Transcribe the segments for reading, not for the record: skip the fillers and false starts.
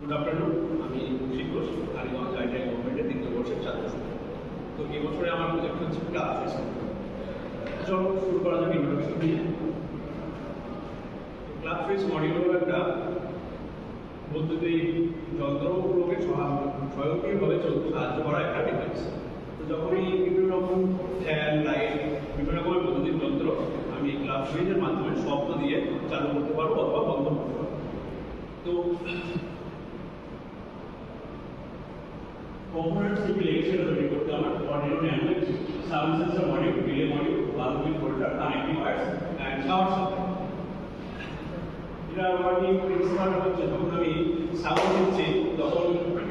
Good afternoon, আমি Kaushik Ghosh, Kaliganj ITI গভর্নমেন্টের দ্বিতীয় বর্ষের ছাত্র। তো এই বছরে আমার প্রজেক্ট হচ্ছে ক্লাস ফিস। চলো শুরু করা যাক ইন্ট্রোডাকশন দিয়ে। ক্লাস ফিস মডিউল হলো একটা বৈদ্যুতিক যন্ত্রগুলোকে স্বয়ংক্রিয়ভাবে চলতে সাহায্য করা একটা ডিভাইস। তো যখনই বিভিন্ন রকম ফ্যান, লাইট, বিভিন্ন রকমের বৈদ্যুতিক যন্ত্র আমি ক্লাস ফিজের মাধ্যমে শব্দ দিয়ে চালু করতে পারবো অথবা বন্ধ করতে পারবো। তো components की लेक्चर तैयारी करते हैं audio nano sound sensor module, delay module, balcony folder, connecting wires and shower supply. এটা আমাদের প্রিন্সিপাল হচ্ছে যখন আমি সাউন্ড দিচ্ছি তখন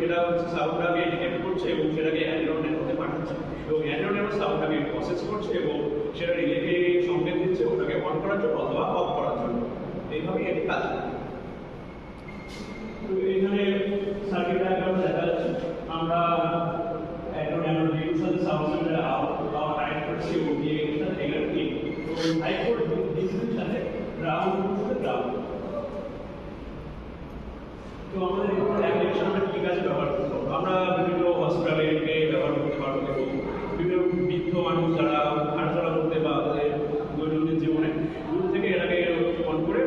এটা হচ্ছে সাউন্ডটাকে ডিটেক্ট করছে এবং সেটাকে অ্যান্ড্রয়েড নেটওয়ার্কে পাঠাচ্ছে এবং অ্যান্ড্রয়েড নেটওয়ার্ক সাউন্ডটাকে প্রসেস করছে এবং সেটা রিলেকে সংকেত দিচ্ছে ওটাকে অন করার জন্য অথবা অফ করার জন্য। এইভাবেই এটি কাজ করে। তো এখানে সার্কিট ডায়াগ্রাম দেখা যাচ্ছে। আমরা অ্যান্ড্রয়েড নেটওয়ার্কের সাথে সাউন্ড সেন্টার আবার কানেক্ট করছি এবং দিয়ে এটা এখানে ক্লিক এবং আইপোর্ট ডিসির সাথে গ্রাউন্ড করতে গ্রাউন্ড। তো আমাদের এখানে অ্যাপ্লিকেশন আমরা কি কাজে ব্যবহার করতে পারবো? আমরা বিভিন্ন হসপিটালে ব্যবহার করতে পারবো এবং বিভিন্ন বৃদ্ধ মানুষ যারা হাঁটাচলা করতে বা তাদের দৈনন্দিন জীবনে দূর থেকে এটাকে অন করে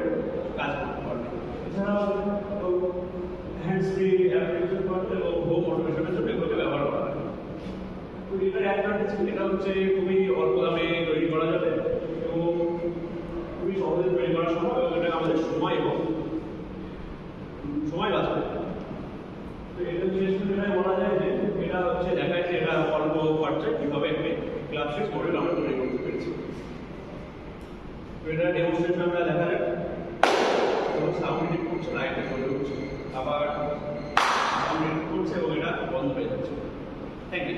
কাজ করতে পারবে। এছাড়াও হ্যান্ডস ফ্রি অ্যাপ্লিকেশন করতে এবং হোম অটোমেশনের জন্য এগুলোকে ব্যবহার করা হয়। তো এটার অ্যাডভান্টেজ এটা হচ্ছে খুবই অল্প দামে তৈরি করা যাবে এবং খুবই সহজে তৈরি করা সম্ভব এবং এটা আমাদের সময় এবং সময় বাঁচাবে। তো এটা বিশেষ করে বলা যায় যে এটা হচ্ছে দেখায় যে এটা অল্প খরচায় কীভাবে একটি ক্লাস ফিস মডেল আমরা তৈরি করতে পেরেছি। তো এটা ডেমনস্ট্রেশন আমরা দেখা যায় সাউন্ড ডিটেক্ট করছে, লাইটটা জ্বলে উঠছে, আবার সাউন্ড ডিটেক্ট করছে এবং এটা বন্ধ হয়ে যাচ্ছে। Thank you.